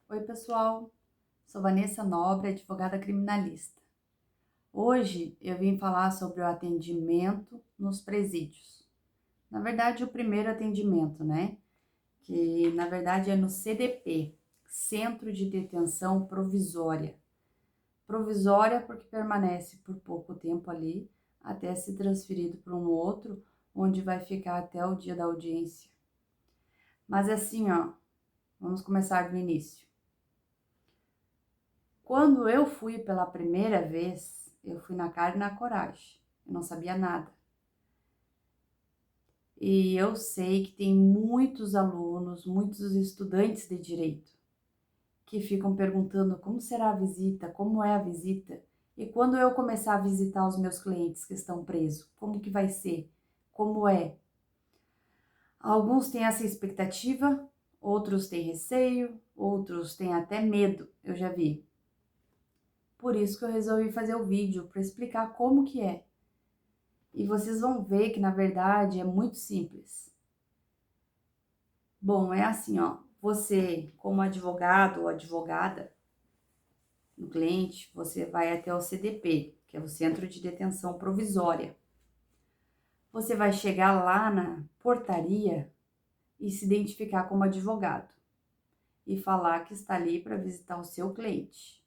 Oi, pessoal. Sou Vanessa Nobre, advogada criminalista. Hoje eu vim falar sobre o atendimento nos presídios. Na verdade, o primeiro atendimento, né? Que na verdade é no CDP, Centro de Detenção Provisória. Provisória porque permanece por pouco tempo ali, até ser transferido para um outro, onde vai ficar até o dia da audiência. Mas assim, ó, vamos começar do início. Quando eu fui pela primeira vez, eu fui na cara e na coragem. Eu não sabia nada. E eu sei que tem muitos alunos, muitos estudantes de direito que ficam perguntando como será a visita, como é a visita. E quando eu começar a visitar os meus clientes que estão presos, como que vai ser? Como é? Alguns têm essa expectativa, outros têm receio, outros têm até medo, eu já vi. Por isso que eu resolvi fazer o vídeo para explicar como que é. E vocês vão ver que na verdade é muito simples. Bom, é assim, ó, você como advogado ou advogada no cliente, você vai até o CDP, que é o Centro de Detenção Provisória. Você vai chegar lá na portaria e se identificar como advogado e falar que está ali para visitar o seu cliente.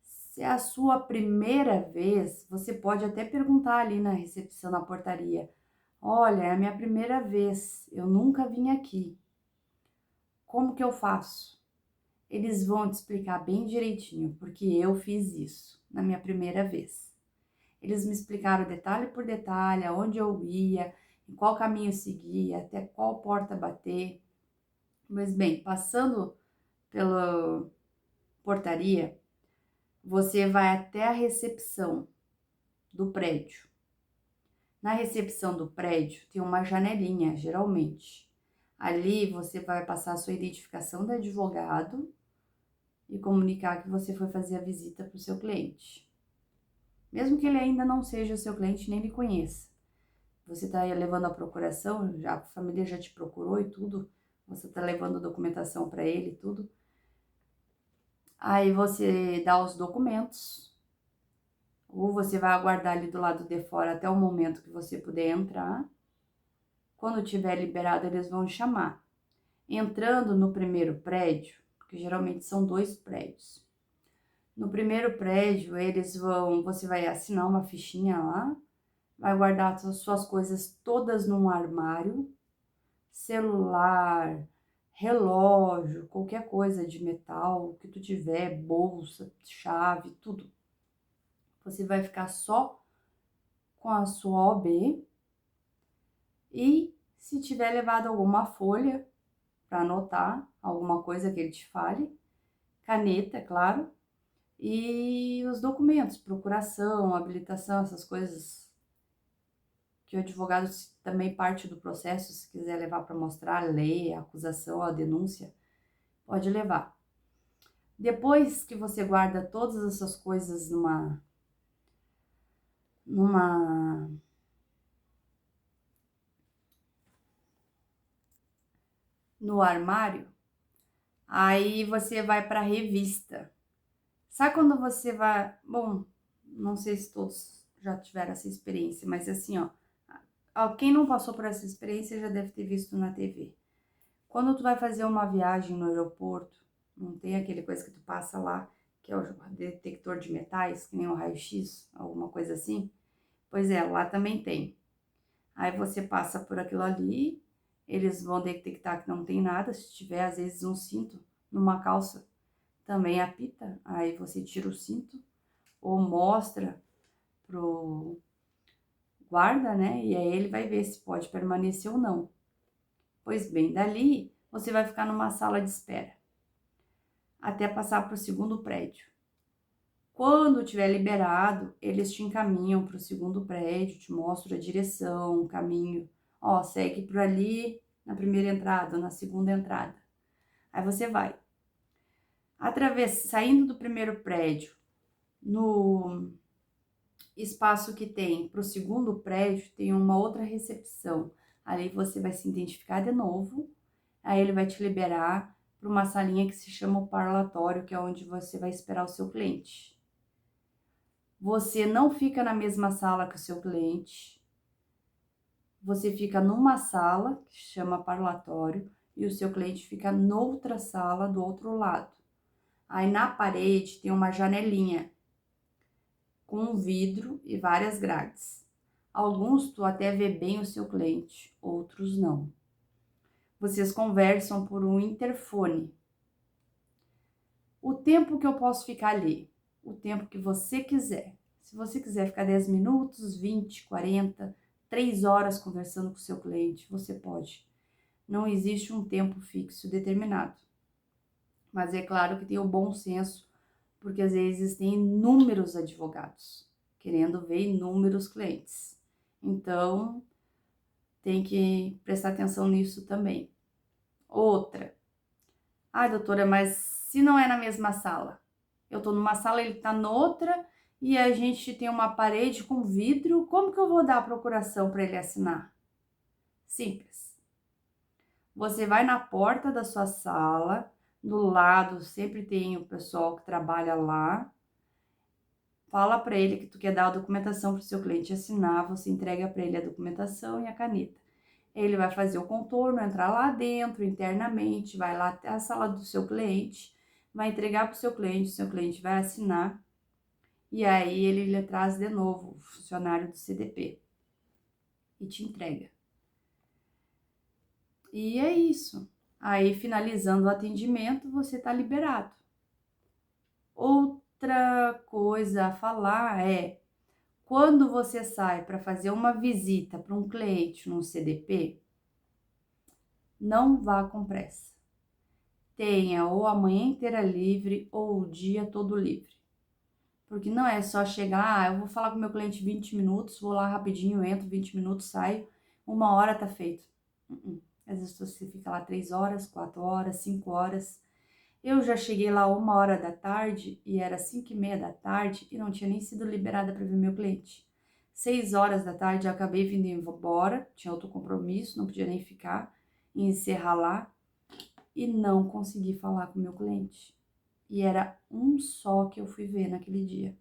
Se é a sua primeira vez, você pode até perguntar ali na recepção, na portaria: olha, é a minha primeira vez, eu nunca vim aqui. Como que eu faço? Eles vão te explicar bem direitinho, porque eu fiz isso na minha primeira vez. Eles me explicaram detalhe por detalhe, aonde eu ia, em qual caminho seguir, até qual porta bater. Mas bem, passando pela portaria, você vai até a recepção do prédio. Na recepção do prédio tem uma janelinha, geralmente. Ali você vai passar a sua identificação de advogado e comunicar que você foi fazer a visita para o seu cliente. Mesmo que ele ainda não seja seu cliente nem lhe conheça. Você está levando a procuração, já, a família já te procurou e tudo, você está levando documentação para ele e tudo. Aí você dá os documentos, ou você vai aguardar ali do lado de fora até o momento que você puder entrar. Quando tiver liberado, eles vão chamar. Entrando no primeiro prédio, porque geralmente são 2 prédios. No primeiro prédio, você vai assinar uma fichinha lá, vai guardar as suas coisas todas num armário, celular, relógio, qualquer coisa de metal que tu tiver, bolsa, chave, tudo. Você vai ficar só com a sua OB e se tiver levado alguma folha para anotar alguma coisa que ele te fale, caneta, é claro, e os documentos, procuração, habilitação, essas coisas que o advogado também parte do processo, se quiser levar para mostrar, a lei, a acusação, a denúncia, pode levar. Depois que você guarda todas essas coisas numa no armário, aí você vai para a revista. Sabe quando você vai, bom, não sei se todos já tiveram essa experiência, mas assim, ó, quem não passou por essa experiência já deve ter visto na TV. Quando tu vai fazer uma viagem no aeroporto, não tem aquele coisa que tu passa lá, que é o detector de metais, que nem o raio-x, alguma coisa assim? Pois é, lá também tem. Aí você passa por aquilo ali, eles vão detectar que não tem nada, se tiver às vezes um cinto numa calça, também apita, aí você tira o cinto ou mostra pro guarda, né? E aí ele vai ver se pode permanecer ou não. Pois bem, dali você vai ficar numa sala de espera até passar para o segundo prédio. Quando tiver liberado, eles te encaminham para o segundo prédio, te mostram a direção, o caminho. Ó, segue por ali na primeira entrada, na segunda entrada. Aí você vai. Saindo do primeiro prédio, no espaço que tem para o segundo prédio, tem uma outra recepção. Ali você vai se identificar de novo, aí ele vai te liberar para uma salinha que se chama o parlatório, que é onde você vai esperar o seu cliente. Você não fica na mesma sala que o seu cliente, você fica numa sala que chama parlatório e o seu cliente fica noutra sala do outro lado. Aí na parede tem uma janelinha com um vidro e várias grades. Alguns tu até vê bem o seu cliente, outros não. Vocês conversam por um interfone. O tempo que eu posso ficar ali, o tempo que você quiser. Se você quiser ficar 10 minutos, 20, 40, 3 horas conversando com o seu cliente, você pode. Não existe um tempo fixo determinado. Mas é claro que tem o bom senso, porque às vezes tem inúmeros advogados querendo ver inúmeros clientes. Então, tem que prestar atenção nisso também. Outra. Ai, doutora, mas se não é na mesma sala? Eu tô numa sala, ele tá noutra e a gente tem uma parede com vidro, como que eu vou dar a procuração para ele assinar? Simples. Você vai na porta da sua sala, do lado sempre tem o pessoal que trabalha lá. Fala para ele que tu quer dar a documentação para o seu cliente assinar, você entrega para ele a documentação e a caneta. Ele vai fazer o contorno, entrar lá dentro, internamente, vai lá até a sala do seu cliente, vai entregar para o seu cliente vai assinar, e aí ele lhe traz de novo o funcionário do CDP e te entrega. E é isso. Aí, finalizando o atendimento, você está liberado. Outra coisa a falar é, quando você sai para fazer uma visita para um cliente num CDP, não vá com pressa. Tenha ou a manhã inteira livre ou o dia todo livre. Porque não é só chegar, eu vou falar com meu cliente 20 minutos, vou lá rapidinho, entro, 20 minutos, saio, 1 hora tá feito. Às vezes você fica lá 3 horas, 4 horas, 5 horas. Eu já cheguei lá 1 hora da tarde e era 5:30 da tarde e não tinha nem sido liberada para ver meu cliente. 6 horas da tarde eu acabei vindo embora, tinha outro compromisso, não podia nem ficar e encerrar lá e não consegui falar com meu cliente. E era um só que eu fui ver naquele dia.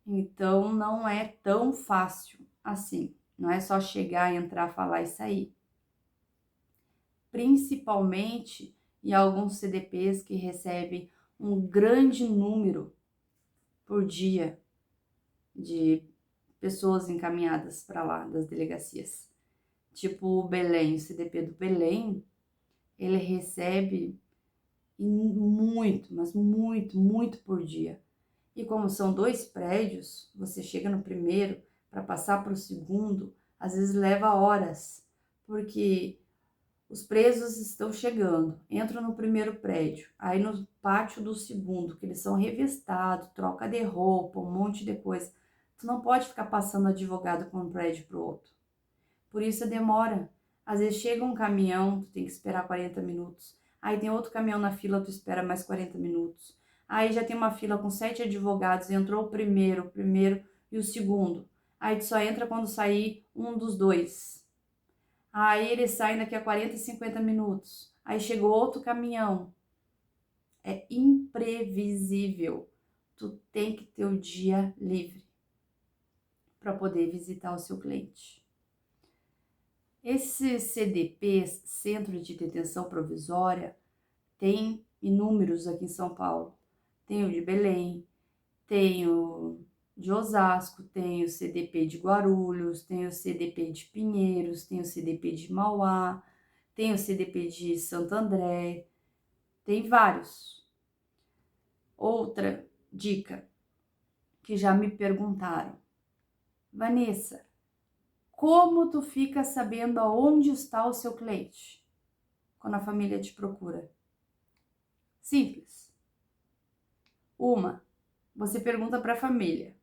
Então não é tão fácil assim. Não é só chegar, entrar, falar e sair. Principalmente em alguns CDPs que recebem um grande número por dia de pessoas encaminhadas para lá das delegacias. Tipo o Belém, o CDP do Belém, ele recebe muito, mas muito, muito por dia. E como são 2 prédios, você chega no primeiro para passar para o segundo, às vezes leva horas, porque os presos estão chegando, entram no primeiro prédio, aí no pátio do segundo, que eles são revistados, troca de roupa, um monte de coisa. Tu não pode ficar passando advogado de um prédio para o outro. Por isso demora. Às vezes chega um caminhão, tu tem que esperar 40 minutos. Aí tem outro caminhão na fila, tu espera mais 40 minutos. Aí já tem uma fila com 7 advogados, entrou o primeiro e o segundo. Aí tu só entra quando sair um dos 2. Aí eles saem daqui a 40 e 50 minutos. Aí chegou outro caminhão. É imprevisível. Tu tem que ter o dia livre para poder visitar o seu cliente. Esses CDPs, Centro de Detenção Provisória, tem inúmeros aqui em São Paulo. Tem o de Belém, tem o de Osasco, tem o CDP de Guarulhos, tem o CDP de Pinheiros, tem o CDP de Mauá, tem o CDP de Santo André, tem vários. Outra dica que já me perguntaram: Vanessa, como tu fica sabendo aonde está o seu cliente quando a família te procura? Simples. Você pergunta para a família.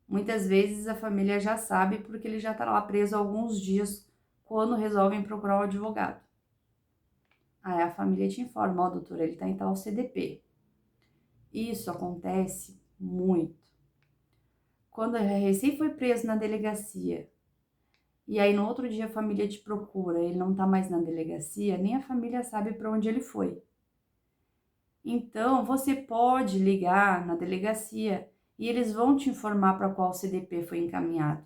Muitas vezes a família já sabe porque ele já está lá preso há alguns dias quando resolvem procurar um advogado. Aí a família te informa, doutor, ele está em tal CDP. Isso acontece muito. Quando ele recém foi preso na delegacia e aí no outro dia a família te procura, ele não tá mais na delegacia, nem a família sabe para onde ele foi. Então, você pode ligar na delegacia e eles vão te informar para qual CDP foi encaminhado.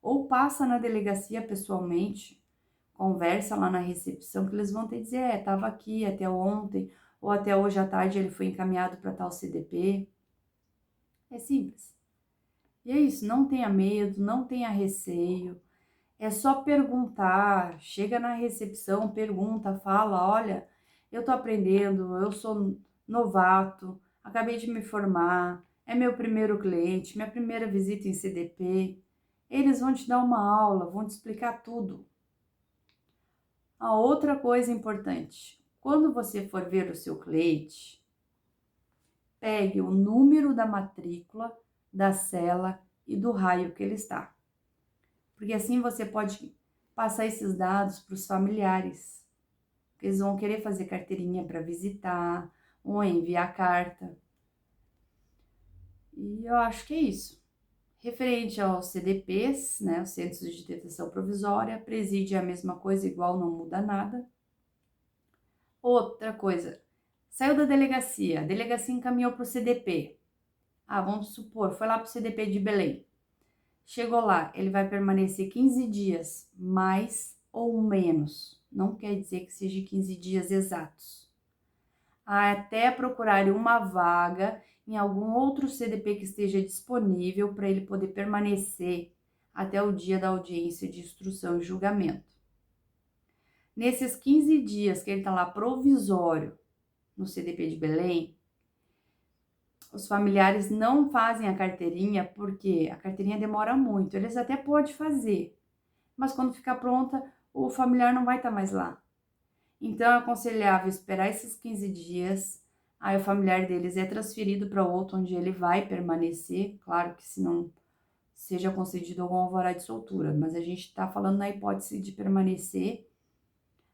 Ou passa na delegacia pessoalmente, conversa lá na recepção que eles vão te dizer, estava aqui até ontem, ou até hoje à tarde ele foi encaminhado para tal CDP. É simples. E é isso, não tenha medo, não tenha receio. É só perguntar, chega na recepção, pergunta, fala, olha, eu tô aprendendo, eu sou novato, acabei de me formar, é meu primeiro cliente, minha primeira visita em CDP. Eles vão te dar uma aula, vão te explicar tudo. A outra coisa importante, quando você for ver o seu cliente, pegue o número da matrícula, da cela e do raio que ele está. Porque assim você pode passar esses dados para os familiares. Eles vão querer fazer carteirinha para visitar ou enviar carta. E eu acho que é isso. Referente aos CDPs, né, os Centros de Detenção Provisória, presídio é a mesma coisa, igual, não muda nada. Outra coisa, saiu da delegacia, a delegacia encaminhou para o CDP. Vamos supor, foi lá para o CDP de Belém. Chegou lá, ele vai permanecer 15 dias, mais ou menos. Não quer dizer que seja 15 dias exatos. Até procurar uma vaga em algum outro CDP que esteja disponível para ele poder permanecer até o dia da audiência de instrução e julgamento. Nesses 15 dias que ele está lá provisório no CDP de Belém, os familiares não fazem a carteirinha porque a carteirinha demora muito. Eles até podem fazer, mas quando ficar pronta, o familiar não vai estar mais lá. Então, é aconselhável esperar esses 15 dias, aí o familiar deles é transferido para outro onde ele vai permanecer, claro que se não seja concedido algum alvará de soltura, mas a gente está falando na hipótese de permanecer,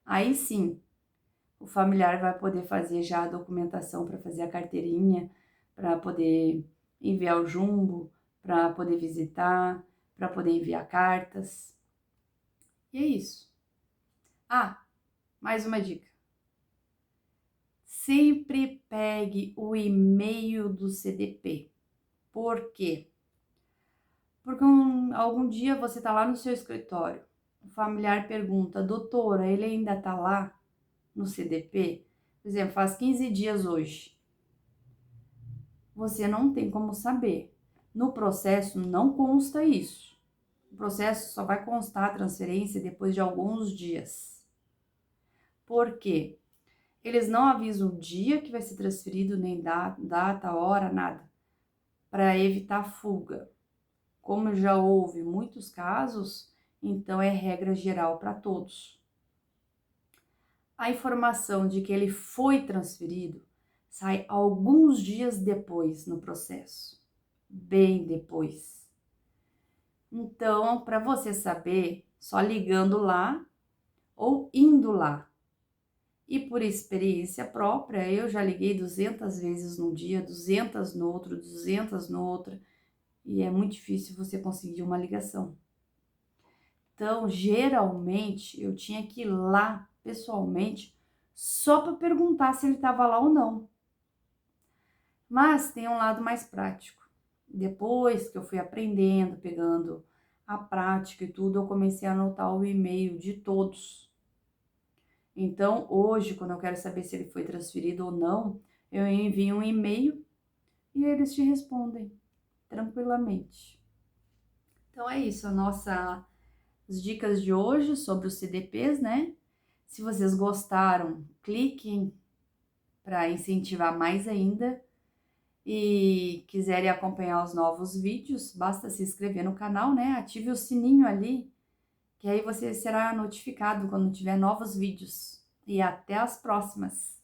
aí sim, o familiar vai poder fazer já a documentação para fazer a carteirinha, para poder enviar o jumbo, para poder visitar, para poder enviar cartas. E é isso. Mais uma dica. Sempre pegue o e-mail do CDP. Por quê? Porque algum dia você está lá no seu escritório, o familiar pergunta, doutora, ele ainda está lá no CDP? Por exemplo, faz 15 dias hoje. Você não tem como saber. No processo não consta isso. O processo só vai constar a transferência depois de alguns dias. Por quê? Eles não avisam o dia que vai ser transferido, nem data, hora, nada, para evitar fuga. Como já houve muitos casos, então é regra geral para todos. A informação de que ele foi transferido sai alguns dias depois no processo, bem depois. Então, para você saber, só ligando lá ou indo lá. E por experiência própria, eu já liguei 200 vezes num dia, 200 no outro, 200 no outro, e é muito difícil você conseguir uma ligação. Então, geralmente, eu tinha que ir lá pessoalmente só para perguntar se ele estava lá ou não. Mas tem um lado mais prático. Depois que eu fui aprendendo, pegando a prática e tudo, eu comecei a anotar o e-mail de todos. Então, hoje, quando eu quero saber se ele foi transferido ou não, eu envio um e-mail e eles te respondem tranquilamente. Então, é isso, as dicas de hoje sobre os CDPs, né? Se vocês gostaram, cliquem para incentivar mais ainda. E quiserem acompanhar os novos vídeos, basta se inscrever no canal, né? Ative o sininho ali, que aí você será notificado quando tiver novos vídeos. E até as próximas!